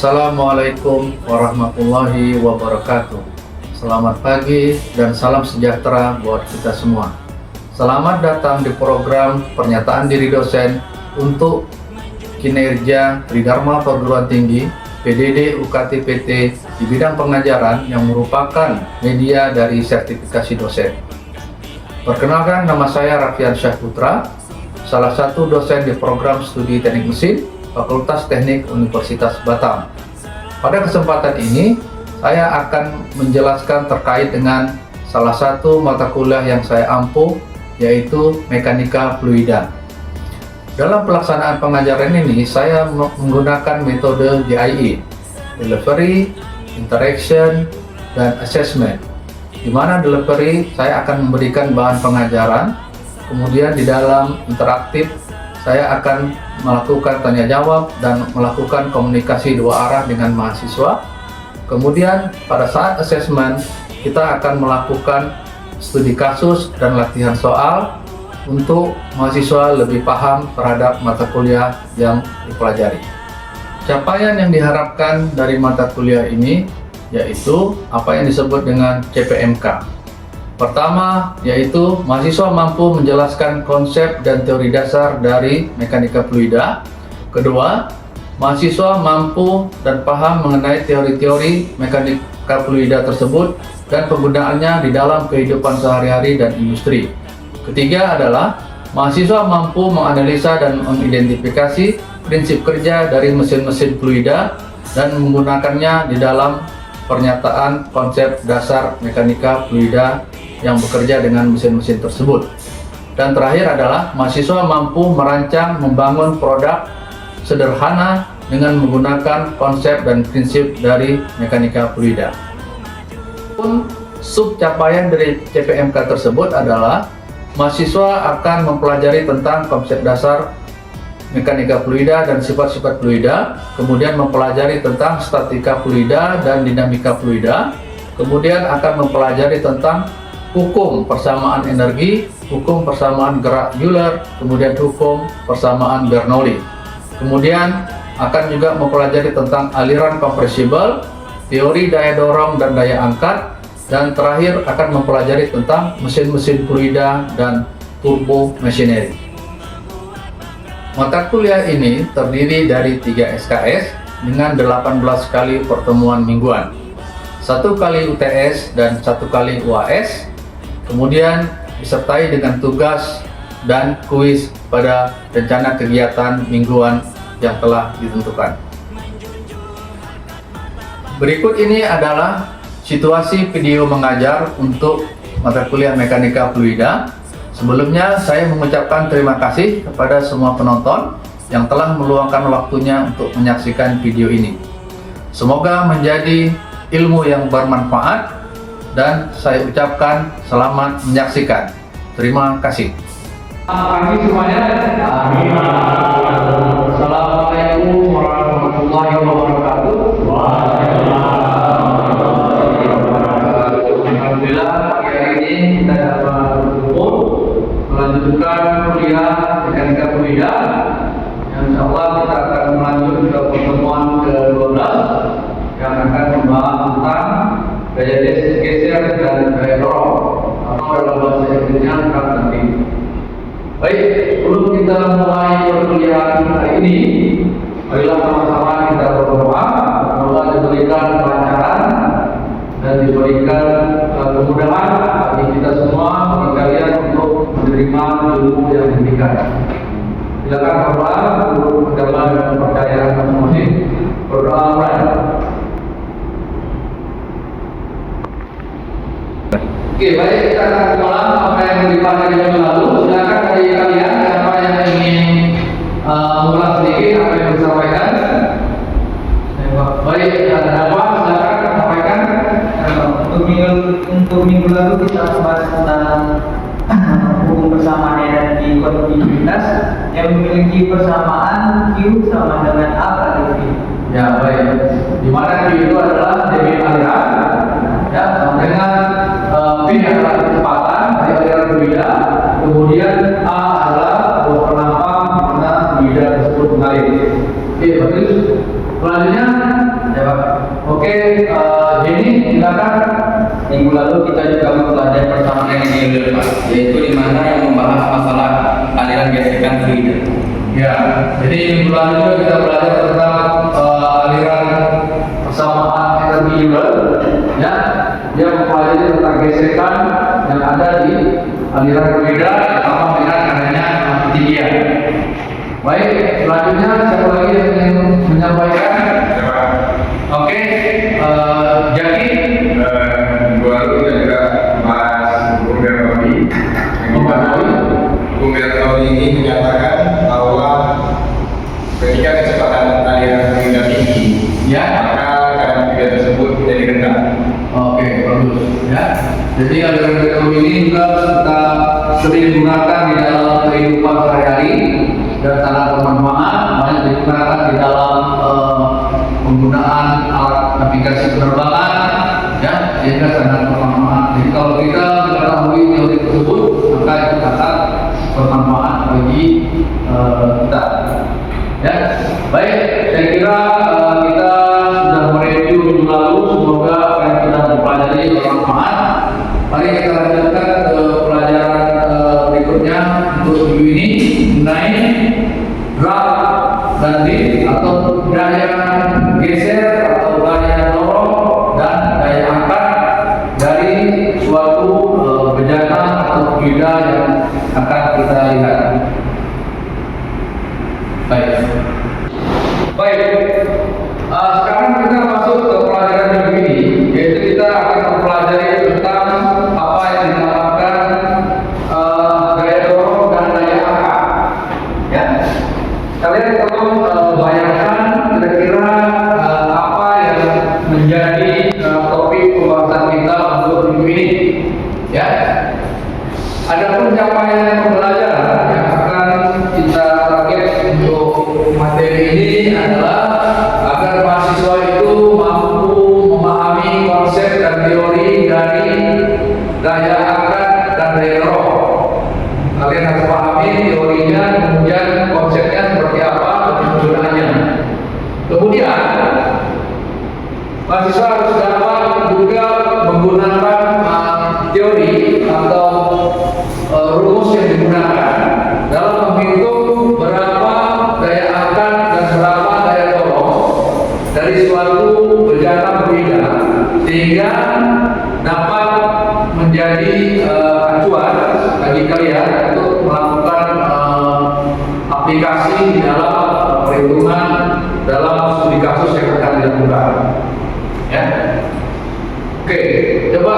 Assalamualaikum warahmatullahi wabarakatuh. Selamat pagi dan salam sejahtera buat kita semua. Selamat datang di program Pernyataan Diri Dosen untuk kinerja Tridharma Perguruan Tinggi PDD UKT PT di bidang pengajaran yang merupakan media dari sertifikasi dosen. Perkenalkan, nama saya Raffian Syahputra, salah satu dosen di program studi Teknik Mesin Fakultas Teknik Universitas Batam. Pada kesempatan ini, saya akan menjelaskan terkait dengan salah satu mata kuliah yang saya ampuh, yaitu Mekanika Fluida. Dalam pelaksanaan pengajaran ini, saya menggunakan metode DIE, Delivery, Interaction, dan Assessment. Di mana delivery, saya akan memberikan bahan pengajaran, kemudian di dalam interaktif, saya akan melakukan tanya jawab dan melakukan komunikasi dua arah dengan mahasiswa. Kemudian pada saat assessment, kita akan melakukan studi kasus dan latihan soal untuk mahasiswa lebih paham terhadap mata kuliah yang dipelajari. Capaian yang diharapkan dari mata kuliah ini yaitu apa yang disebut dengan CPMK. Pertama, yaitu mahasiswa mampu menjelaskan konsep dan teori dasar dari mekanika fluida. Kedua, mahasiswa mampu dan paham mengenai teori-teori mekanika fluida tersebut dan penggunaannya di dalam kehidupan sehari-hari dan industri. Ketiga adalah mahasiswa mampu menganalisa dan mengidentifikasi prinsip kerja dari mesin-mesin fluida dan menggunakannya di dalam pernyataan konsep dasar mekanika fluida yang bekerja dengan mesin-mesin tersebut. Dan terakhir adalah mahasiswa mampu merancang membangun produk sederhana dengan menggunakan konsep dan prinsip dari mekanika fluida. Sub capaian dari CPMK tersebut adalah mahasiswa akan mempelajari tentang konsep dasar mekanika fluida dan sifat-sifat fluida, kemudian mempelajari tentang statika fluida dan dinamika fluida, kemudian akan mempelajari tentang hukum persamaan energi, hukum persamaan gerak Euler, kemudian hukum persamaan Bernoulli. Kemudian akan juga mempelajari tentang aliran kompresibel, teori daya dorong dan daya angkat, dan terakhir akan mempelajari tentang mesin-mesin fluida dan turbo machinery. Mata kuliah ini terdiri dari 3 SKS dengan 18 kali pertemuan mingguan, 1 kali UTS dan 1 kali UAS, kemudian disertai dengan tugas dan kuis pada rencana kegiatan mingguan yang telah ditentukan. Berikut ini adalah situasi video mengajar untuk mata kuliah Mekanika Fluida. Sebelumnya saya mengucapkan terima kasih kepada semua penonton yang telah meluangkan waktunya untuk menyaksikan video ini. Semoga menjadi ilmu yang bermanfaat dan saya ucapkan selamat menyaksikan. Terima kasih. Pagi semuanya. Amin. Assalamualaikum warahmatullahi wabarakatuh. Alhamdulillah, pagi hari ini kita dapat berkumpul melanjutkan kuliah Mekanika Fluida. Insyaallah kita akan melanjut ke pertemuan ke-12 yang akan membahas tentang gaya geser dan gaya dorong atau dalam bahasa Inggrisnya nanti. Baik, sebelum kita mulai perkuliahan hari ini, marilah sama-sama kita berdoa semoga diberikan kelancaran dan diberikan kemudahan bagi kita semua, bagi kalian untuk menerima ilmu yang diberikan. Silakan berdoa, guru agama dan kepercayaan masing-masing berdoa mulai. Oke, baik, kita akan mengulang apa yang dipelajari minggu lalu. Silakan dari kalian siapa yang ingin mengulang sedikit apa yang disampaikan. Baik, apa silakan sampaikan. Untuk minggu lalu kita membahas tentang hukum persamaan energi kontinuitas yang memiliki persamaan Q sama dengan A kali V. Ya, baik. Di mana Q itu adalah debit aliran, ya, dengan V adalah kecepatan dari aliran fluida, kemudian A adalah buah penampang di mana fluida tersebut mengalir. Oke, bagus. Selanjutnya yaitu di mana yang membahas masalah aliran gesekan fluida. Ya, jadi minggu lalu juga kita belajar tentang aliran persamaan energi juga, ya. Dia mempelajari tentang gesekan yang ada di aliran fluida sama dengan adanya ketinggian. Baik, selanjutnya siapa lagi yang ingin menyampaikan? Oke, Jaki. Dua lalu kita juga bahas Bung Bernawi. Bung Bernawi ini menyatakan bahwa ketika kecepatan aliran fluida tinggi, Ya. maka kadar fluida tersebut jadi rendah. Oke, bagus. Ya. Jadi aliran fluida ini juga kita sering gunakan di dalam kehidupan sehari-hari dan sangat bermanfaat. Banyak digunakan di dalam penggunaan alat navigasi penerbangan, ya, sehingga sangat bermanfaat. Jadi kalau kita mengetahui teori tersebut, maka itu akan bermanfaat bagi kita. Ya, baik. Saya kira kita sudah mereview minggu lalu. Semoga apa yang kita pelajari bermanfaat. Mari kita lanjutkan ke pelajaran berikutnya untuk minggu ini mengenai drag dan lift atau daya geser atau daya dorong dan daya angkat dari suatu bejana atau fluida yang akan kita lihat. Baik. Sekarang kita masuk ke pelajaran yang ini, yaitu kita akan mempelajari tentang apa yang dinamakan daya dorong dan daya angkat. Ya, kalian perlu bayangkan kira-kira apa yang menjadi topik pembahasan kita untuk minggu ini. Ya, adapun capaian pembelajaran yang akan kita target untuk materi ini adalah agar mahasiswa itu mampu memahami konsep dan teori dari daya angkat dan daya dorong. Kalian harus pahami teorinya, kemudian konsepnya seperti apa dan penggunaannya. Kemudian mahasiswa harus dapat juga menggunakan teori atau rumus yang digunakan dalam menghitung berapa daya angkat dan berapa daya dorong dari suatu bejana fluida, sehingga dapat menjadi acuan bagi kalian untuk melakukan aplikasi di dalam perhitungan dalam studi kasus yang akan dilakukan. Ya. Oke, coba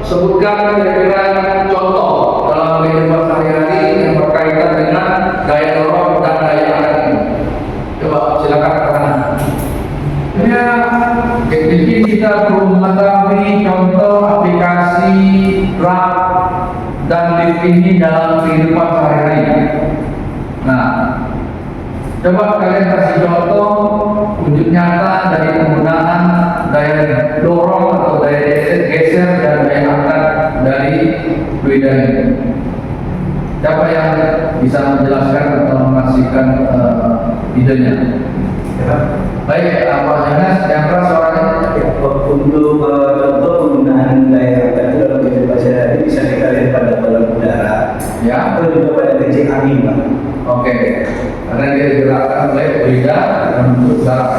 sebutkan kira-kira contoh dalam kehidupan sehari-hari yang berkaitan dengan daya dorong dan daya angkat ini. Coba silakan kanan. Ya, di sini kita perlu mengetahui contoh aplikasi drag dan lift ini dalam kehidupan sehari-hari. Nah, coba kalian kasih contoh wujud nyata dari penggunaan daya dorong atau daya geser dan daya angkat dari fluida ini. Siapa yang bisa menjelaskan atau mengasihkan idenya? Ya. Baik, Pak Janas, yang keras suaranya. Untuk contoh penggunaan daya angkat itu dalam kehidupan sehari-hari bisa kita lihat pada balon udara, Ya. atau juga pada gejek angin, Pak. Oke, karena dia digerakkan oleh fluida dan bentuk udara.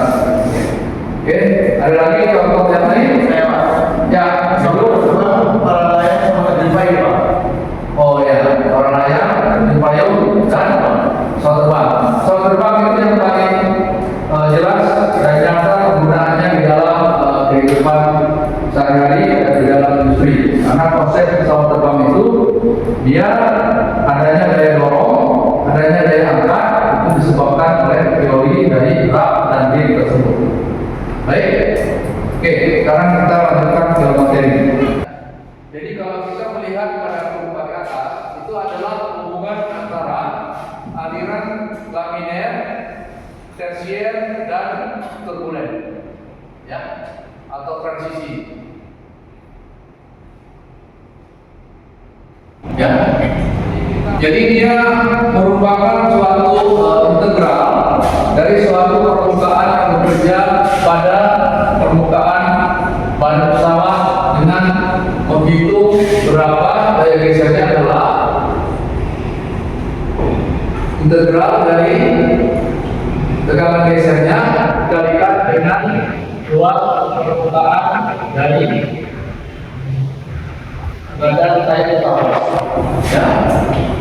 Oke, ada lagi contoh yang lain? Ya, sebelum para layang sama terjumpai, Pak. Oh ya, para layang terjumpai dan pesawat terbang. Pesawat terbang itu yang paling jelas dan nyata penggunaannya di dalam kehidupan sehari-hari dan di dalam industri. Karena konsep pesawat terbang itu dia adanya daya dorong, adanya daya angkat, itu disebabkan oleh teori dari drag dan lift tersebut. Baik, oke, sekarang kita lanjutkan ke materi. Jadi kalau kita melihat pada kurva di atas, itu adalah hubungan antara aliran laminer, tersier, dan turbulen, ya, atau transisi. Ya, jadi dia merupakan suatu integral dari suatu permukaan yang bekerja pada permukaan badan pesawat dengan menghitung berapa daya gesernya integral dari tegangan gesernya dikalikan dengan luas permukaan dari badan sayap pesawat. Ya.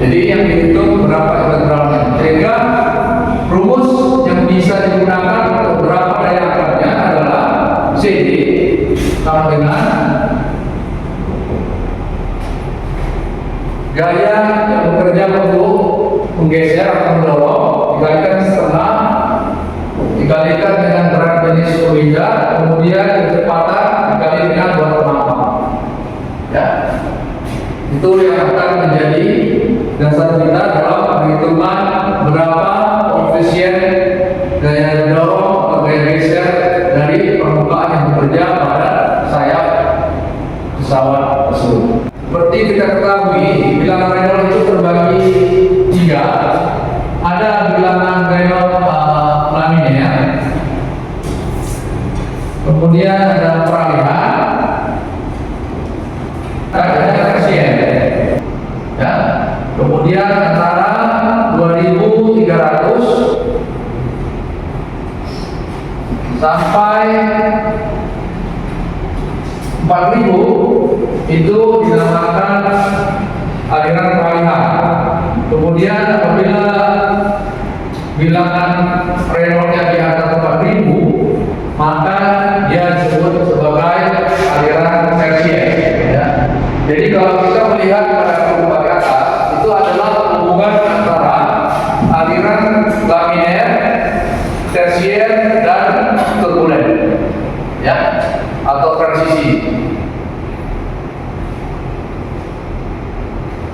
Jadi yang dihitung berapa integralnya. Sehingga rumus yang bisa digunakan untuk berapa daya angkatnya adalah CD sama dengan gaya yang bekerja untuk menggeser atau mendorong dikalikan setengah dikalikan dengan berat jenis fluida, kemudian kecepatan dikali dengan buat penambang. Ya, itu yang akan menjadi dasar kita dalam perhitungan berapa koefisien gaya dorong atau gaya geser dari permukaan yang bekerja pada sayap pesawat tersebut. Seperti kita ketahui, bilangan Reynolds itu terbagi 3. Ada bilangan Reynolds laminar, kemudian ada peralihan, ada tersien. Ya, kemudian antara 2.300 sampai 4.000 itu dinamakan aliran peralihan. Kemudian apabila bilangan Reynolds-nya di atas 4.000, maka dia disebut sebagai aliran tersien. Ya. Jadi kalau kita melihat pada kurva di atas, itu adalah hubungan antara aliran laminar, tersien, dan turbulen, ya, atau transisi.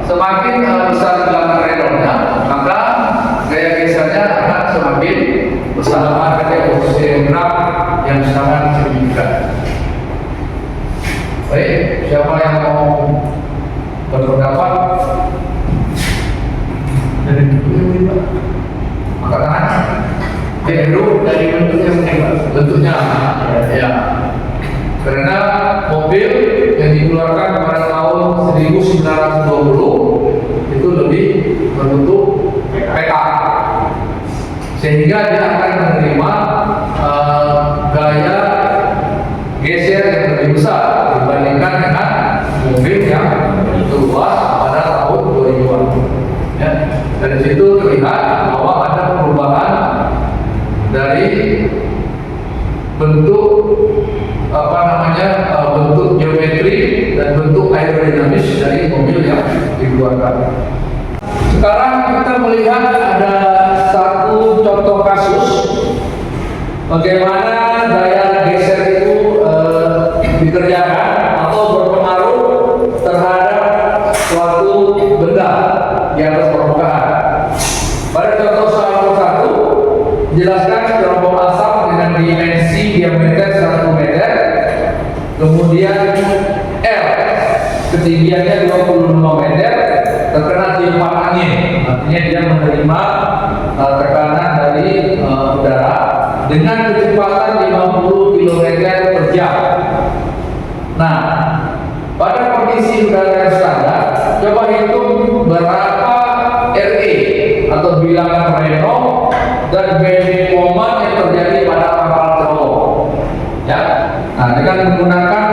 Semakin besar bilangan Reynolds-nya, maka gaya gesernya akan semakin besar. Ada koefisien gerak yang sangat signifikan. Baik, siapa yang mau berpendapat? Dari dulu, angkat tangan. Dari bentuknya mungkin, bentuknya, ya. Karena mobil yang dikeluarkan pada tahun 1920 itu lebih berbentuk peta, sehingga dia akan menerima gaya geser yang lebih besar dibandingkan dengan mobil yang luas pada tahun 2000-an. Ya. Dari situ terlihat bahwa ada perubahan dari bentuk bentuk geometri dan bentuk aerodinamis dari mobil yang dikeluarkan. Sekarang kita melihat ada satu contoh kasus bagaimana daya geser itu dikerjakan atau berpengaruh terhadap suatu benda di atas permukaan. Pada contoh soal 1 dijelaskan sekelompok asap dengan dimensi diameter 1 meter, kemudian L ketinggiannya 25 meter, terkena tiupan angin, artinya dia menerima tekanan dari udara dengan kecepatan 50 km per jam. Nah, pada kondisi udara yang standar, coba hitung berapa RE atau bilangan Reynolds dan bending moment yang terjadi pada kapal terbang. Ya, nah dengan menggunakan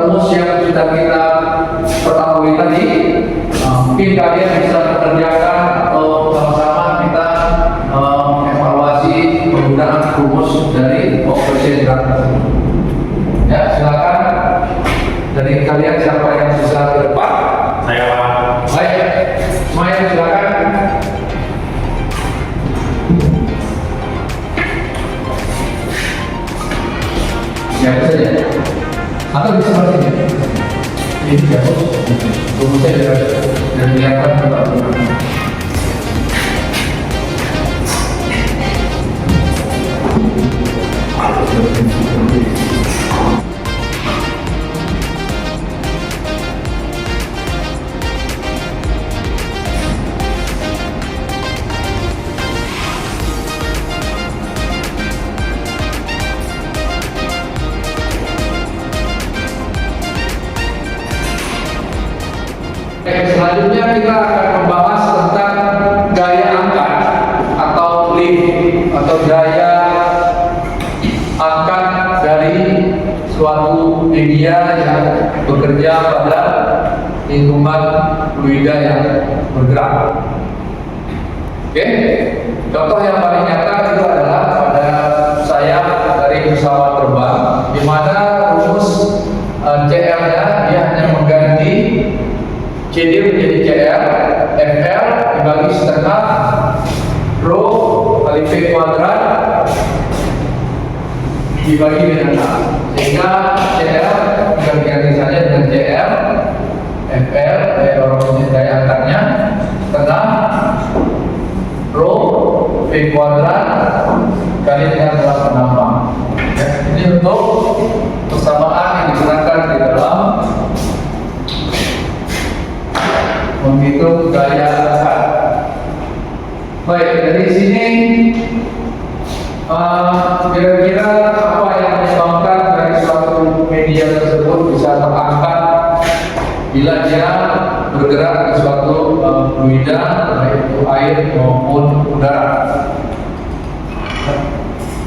rumus yang sudah kita ketahui tadi, mungkin kalian bisa mengerjakan atau sama-sama kita evaluasi penggunaan rumus dari koefisien gerak. Ya, silakan dari kalian siapa yang bisa ke depan? Saya Pak. Baik, semuanya silakan. Siapa saja? Atau bisa balik ini siapa? Rumusnya dan kelihatan Bapak. Selanjutnya kita akan membahas tentang gaya angkat fluida yang bergerak. Oke, contoh yang paling nyata itu adalah pada sayap dari pesawat terbang, di mana rumus CR-nya dia hanya mengganti CD menjadi CR, FR dibagi setengah rho kali V kuadrat dibagi dengan A, sehingga CR ganti saja dengan CR, FR daya dorong daya angkatnya setengah rho V kuadrat kali dengan kelas penambang. Ya, ini untuk persamaan yang digunakan di dalam menghitung daya angkat. Baik, dari sini kira-kira apa yang menyebabkan dari suatu media tersebut bisa terangkat bila dia bergerak di suatu fluida, baik itu air maupun udara.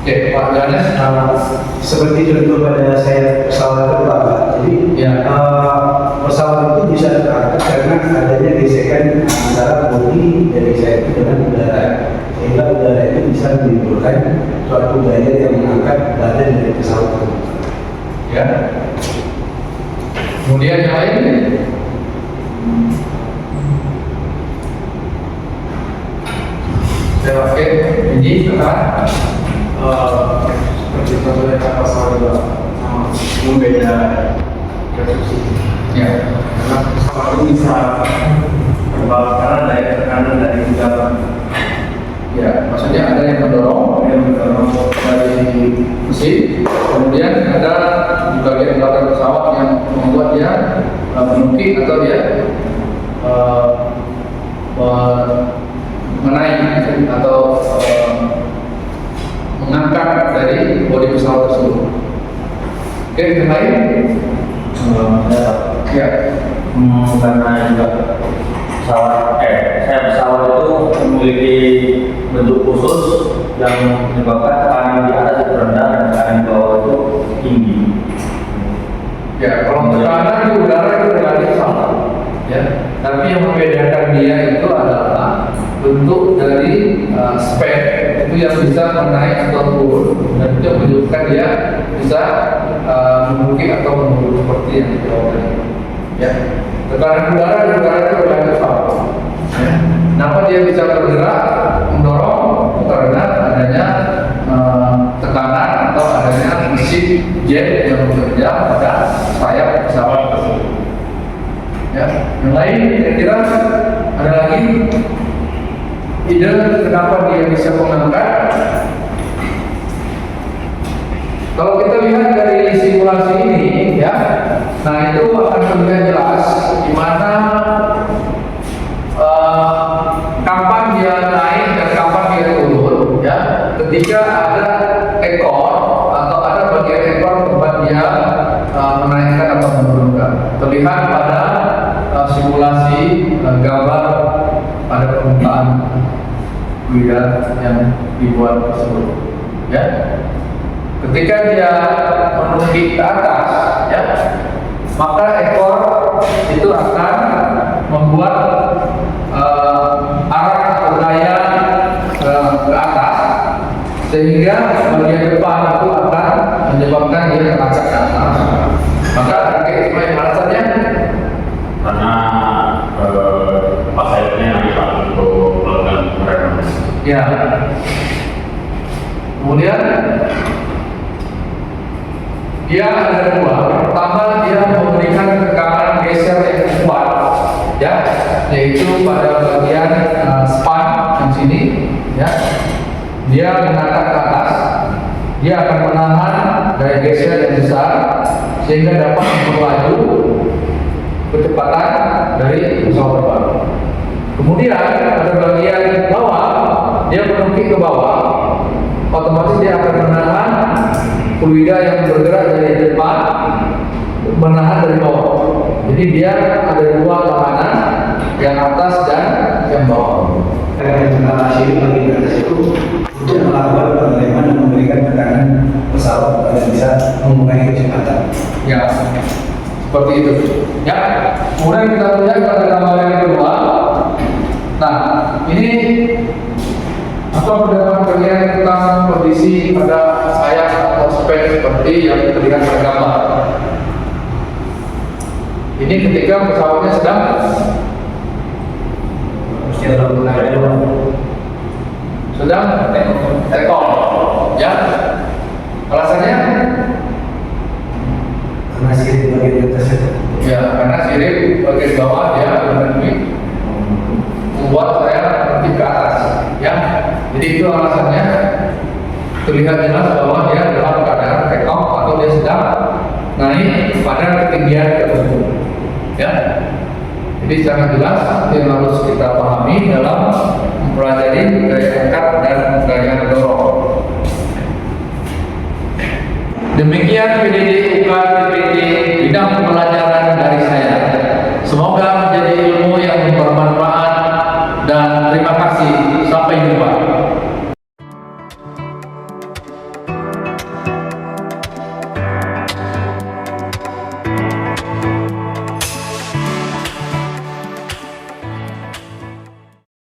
Oke, Pak Ganes. Seperti contoh pada saya pesawat terbang, Pak. Jadi Ya. pesawat itu bisa terangkat karena adanya gesekan antara bodi dari sayap itu dengan udara, sehingga udara itu bisa menimbulkan suatu daya yang mengangkat badan dari pesawat tersebut. Ya. Kemudian yang lain. Saya pakai ini kan seperti contohnya kapal pesawat juga membeda reduksi. ya. Karena pesawat itu bisa terbang karena daya tekanan dari udara Ya, maksudnya ada yang mendorong yang mendorong dari mesin, kemudian ada di bagian belakang pesawat yang membuat dia menukik atau dia menaik atau mengangkat dari bodi pesawat tersebut. Oke, yang lain? Ya. Karena juga pesawat itu memiliki bentuk khusus yang menyebabkan tekanan di atas itu rendah dan tekanan di bawah itu tinggi. Ya, kalau tekanan di udara itu relatif sama, ya. Tapi yang membedakan dia itu adalah bentuk dari spek itu yang bisa menaik atau turun, dan itu menunjukkan dia bisa menukik atau menurun seperti yang kita tadi. Ya, tekanan udara di udara itu relatif sama. Ya. Kenapa dia bisa bergerak mendorong? Karena adanya tekanan atau adanya mesin jet yang bekerja pada sayap pesawat tersebut. Ya, yang lain kira-kira ada lagi ide kenapa dia bisa mengangkat? Kalau kita lihat dari simulasi ini, ya, nah itu akan terlihat jelas di mana kapan dia naik dan kapan dia turun, ya. Ketika ada ekor atau ada bagian ekor tempat dia menaikkan atau menurunkan, terlihat pada simulasi gambar pada permukaan fluida yang dibuat tersebut, ya. Ketika dia menukik ke atas, ya, maka ekor itu akan membuat arah atau daya ke atas, sehingga bagian depan itu akan menyebabkan dia terangkat ke atas. Maka bagaimana alasannya? Karena sayapnya dipakai untuk melakukan rem. Ya. Kemudian dia ada dua. Pertama, dia memberikan tekanan geser yang kuat, ya, yaitu pada bagian span yang sini, ya. Dia mengangkat ke atas, dia akan menahan daya geser yang besar sehingga dapat melaju kecepatan dari pesawat terbang. Kemudian pada bagian bawah, dia menukik ke bawah, otomatis dia akan menahan fluida yang bergerak dari depan, menahan dari bawah. Jadi dia ada dua tekanan, yang atas dan yang bawah. Hasil bagian atas itu untuk melakukan pengereman dan memberikan tekanan pesawat agar bisa mengurangi kecepatan. Ya. seperti itu. Ya. Kemudian kita lihat pada gambar yang kedua. Nah, ini apa pendapat kalian tentang kondisi pada sayap atau spek seperti yang terlihat pada gambar? Ini ketika pesawatnya sedang take off, ya. Alasannya? Karena sirip bagian atas itu. Ya, karena sirip bagian bawah dia membuat saya berhenti ke atas, ya. Jadi itu alasannya. Terlihat jelas bahwa dia dalam keadaan take off atau dia sedang naik pada ketinggian tertentu, ya. Jadi sangat jelas yang harus kita pahami dalam mempelajari gaya angkat dan gaya dorong. Demikian PDD UK